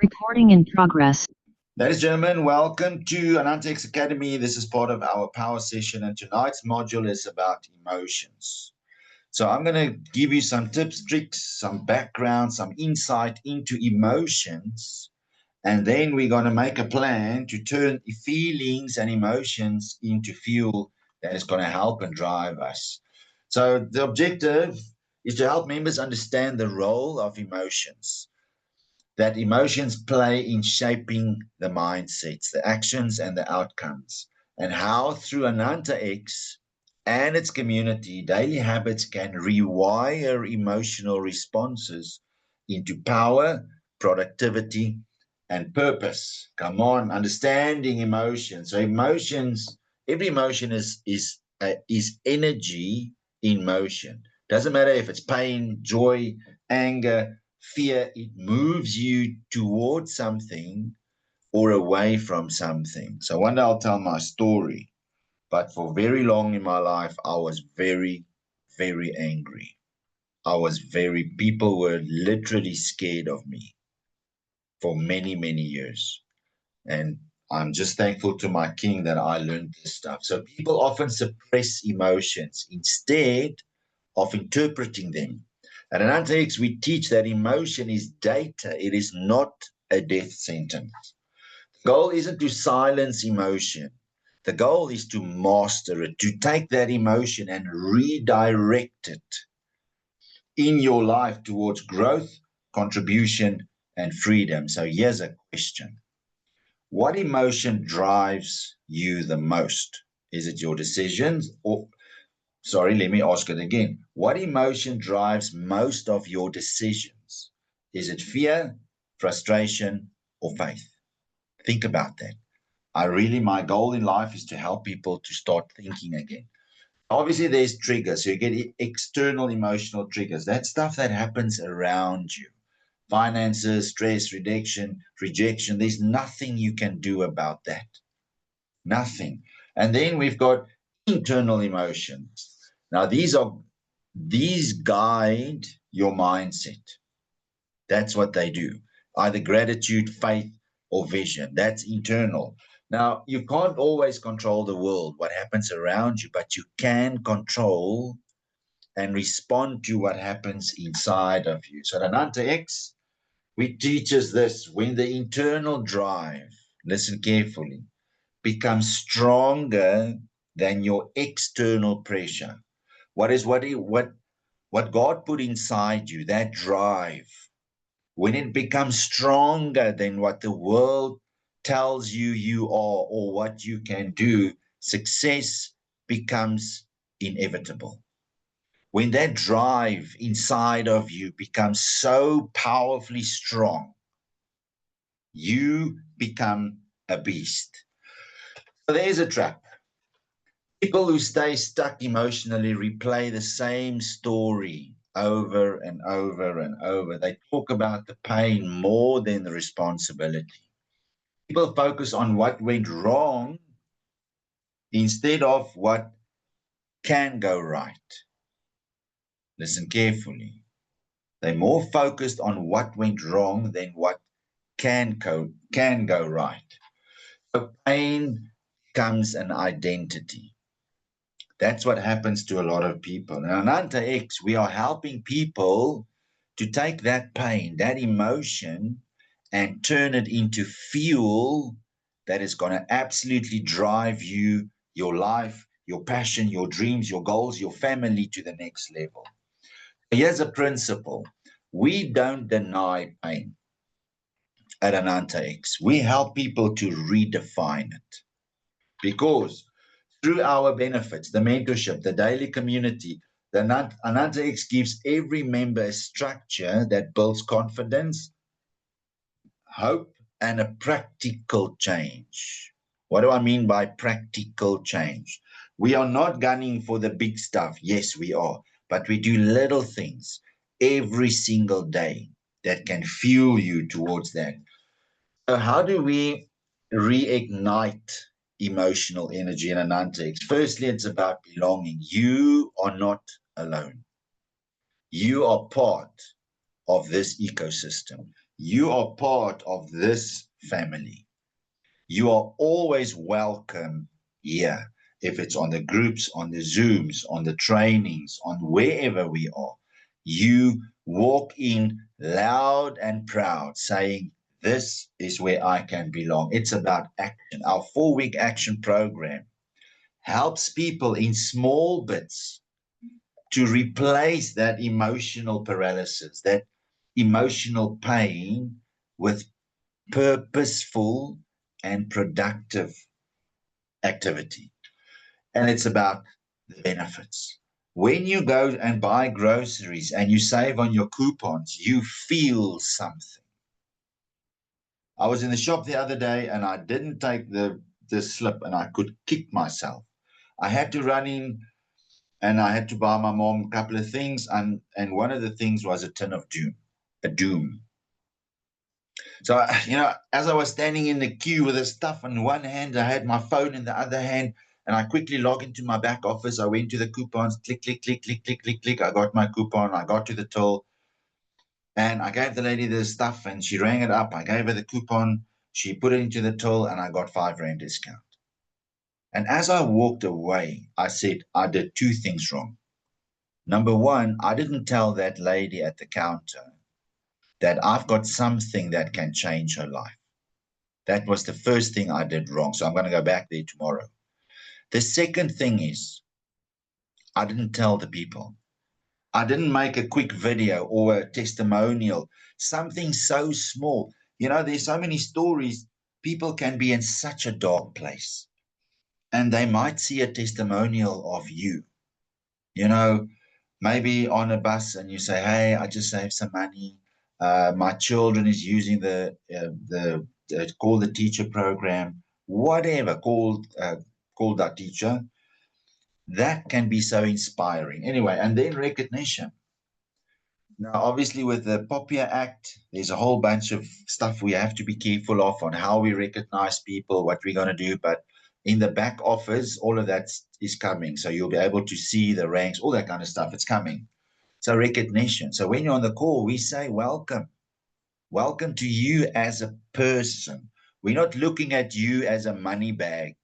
Recording in progress. Ladies and gentlemen, welcome to Anantex Academy. This is part of our power session, and tonight's module is about emotions. So I'm going to give you some tips, tricks, some background, some insight into emotions, and then we're going to make a plan to turn feelings and emotions into fuel that is going to help and drive us. So the objective is to help members understand the role of emotions that emotions play in shaping the mindsets, the actions, and the outcomes, and how through Ananta X and its community, daily habits can rewire emotional responses into power, productivity, and purpose. Come on, understanding emotions. So emotions, every emotion is energy in motion. Doesn't matter if it's pain, joy, anger, fear. It moves you towards something or away from something. So one day I'll tell my story, but for very long in my life, I was very, very angry. People were literally scared of me for many, many years. And I'm just thankful to my king that I learned this stuff. So people often suppress emotions instead of interpreting them. At Anantex, we teach that emotion is data. It is not a death sentence. The goal isn't to silence emotion. The goal is to master it, to take that emotion and redirect it in your life towards growth, contribution, and freedom. So here's a question. What emotion drives you the most? Is it your decisions or Sorry, let me ask it again. What emotion drives most of your decisions? Is it fear, frustration, or faith? Think about that. My goal in life is to help people to start thinking again. Obviously, there's triggers. So you get external emotional triggers. That's stuff that happens around you. Finances, stress, rejection. There's nothing you can do about that. Nothing. And then we've got internal emotions. Now, these guide your mindset. That's what they do. Either gratitude, faith, or vision. That's internal. Now, you can't always control the world, what happens around you, but you can control and respond to what happens inside of you. So, at Ananta X, we teach us this: when the internal drive, listen carefully, becomes stronger than your external pressure. What God put inside you, that drive, when it becomes stronger than what the world tells you you are or what you can do, success becomes inevitable. When that drive inside of you becomes so powerfully strong, you become a beast. So there's a trap. People who stay stuck emotionally replay the same story over and over and over. They talk about the pain more than the responsibility. People focus on what went wrong instead of what can go right. Listen carefully. They're more focused on what went wrong than what can go right. So pain becomes an identity. That's what happens to a lot of people. And Ananta X, we are helping people to take that pain, that emotion, and turn it into fuel that is going to absolutely drive you, your life, your passion, your dreams, your goals, your family to the next level. Here's a principle. We don't deny pain at Ananta X. We help people to redefine it because through our benefits, the mentorship, the daily community, the Ananta X gives every member a structure that builds confidence, hope, and a practical change. What do I mean by practical change? We are not gunning for the big stuff. Yes, we are. But we do little things every single day that can fuel you towards that. So, how do we reignite emotional energy in Anantex? Firstly, it's about belonging. You are not alone. You are part of this ecosystem. You are part of this family. You are always welcome here. If it's on the groups, on the Zooms, on the trainings, on wherever we are, you walk in loud and proud saying, this is where I can belong. It's about action. Our 4-week action program helps people in small bits to replace that emotional paralysis, that emotional pain with purposeful and productive activity. And it's about the benefits. When you go and buy groceries and you save on your coupons, you feel something. I was in the shop the other day and I didn't take the slip and I could kick myself. I had to run in and I had to buy my mom a couple of things, and one of the things was a tin of doom. So, as I was standing in the queue with the stuff in one hand, I had my phone in the other hand, and I quickly logged into my back office. I went to the coupons, click, click, click, click, click, click, click. I got my coupon. I got to the till, and I gave the lady the stuff, and she rang it up. I gave her the coupon. She put it into the till, and I got R5 discount. And as I walked away, I said, I did 2 things wrong. Number one, I didn't tell that lady at the counter that I've got something that can change her life. That was the first thing I did wrong. So I'm going to go back there tomorrow. The second thing is I didn't tell the people. I didn't make a quick video or a testimonial, something so small. There's so many stories. People can be in such a dark place and they might see a testimonial of you, maybe on a bus, and you say, hey, I just saved some money. My children is using the call the teacher program, whatever, call that teacher. That can be so inspiring. Anyway, and then recognition. Now, obviously, with the POPIA Act, there's a whole bunch of stuff we have to be careful of on how we recognize people, what we're going to do. But in the back office, all of that is coming. So you'll be able to see the ranks, all that kind of stuff. It's coming. So recognition. So when you're on the call, we say, welcome. Welcome to you as a person. We're not looking at you as a money bag.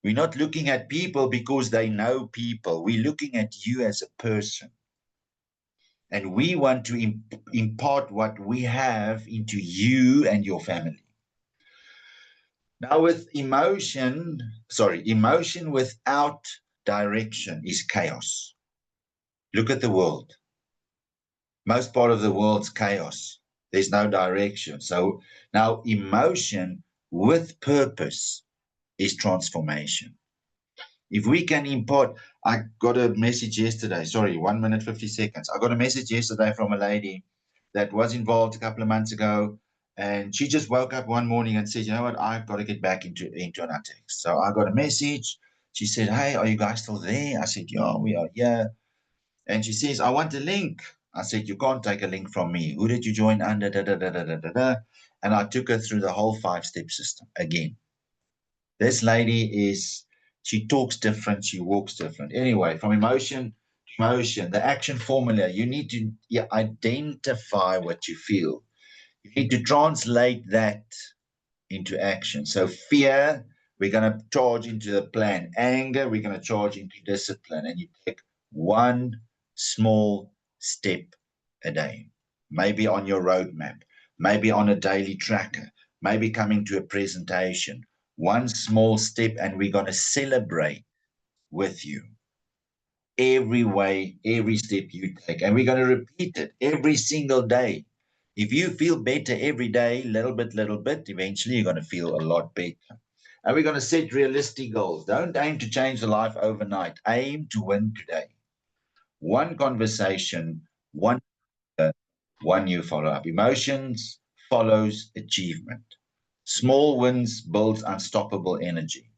We're not looking at people because they know people. We're looking at you as a person. And we want to impart what we have into you and your family. Now with emotion without direction is chaos. Look at the world. Most part of the world's chaos. There's no direction. So now emotion with purpose is transformation. If we can impart, I got a message yesterday, 1 minute, 50 seconds. I got a message yesterday from a lady that was involved a couple of months ago. And she just woke up one morning and said, you know what, I've got to get back into analytics. So I got a message. She said, hey, are you guys still there? I said, yeah, we are here. And she says, I want a link. I said, you can't take a link from me. Who did you join under? Da, da, da, da, da, da, da. And I took her through the whole 5-step system again. This lady she talks different, she walks different. Anyway, from emotion to emotion, the action formula, you need to identify what you feel. You need to translate that into action. So fear, we're going to charge into the plan. Anger, we're going to charge into discipline. And you take one small step a day, maybe on your roadmap, maybe on a daily tracker, maybe coming to a presentation. One small step, and we're going to celebrate with you every step you take. And we're going to repeat it every single day. If you feel better every day, little bit, eventually you're going to feel a lot better. And we're going to set realistic goals. Don't aim to change the life overnight. Aim to win today. One conversation, one new follow-up. Emotions follows achievement. Small wins builds unstoppable energy.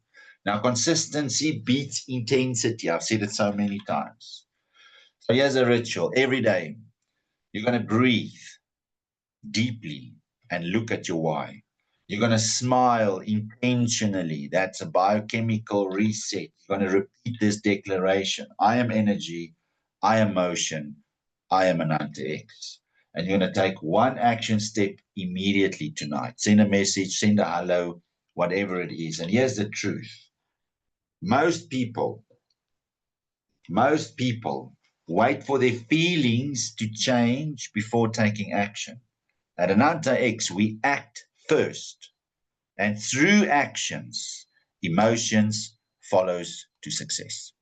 Now, consistency beats intensity. I've said it so many times. So here's a ritual. Every day, you're going to breathe deeply and look at your why. You're going to smile intentionally. That's a biochemical reset. You're going to repeat this declaration. I am energy. I am motion. I am Ananta X. and you're going to take one action step immediately tonight. Send a message, send a hello, whatever it is. And here's the truth. Most people wait for their feelings to change before taking action. At Ananta X, we act first, and through actions, emotions follows to success.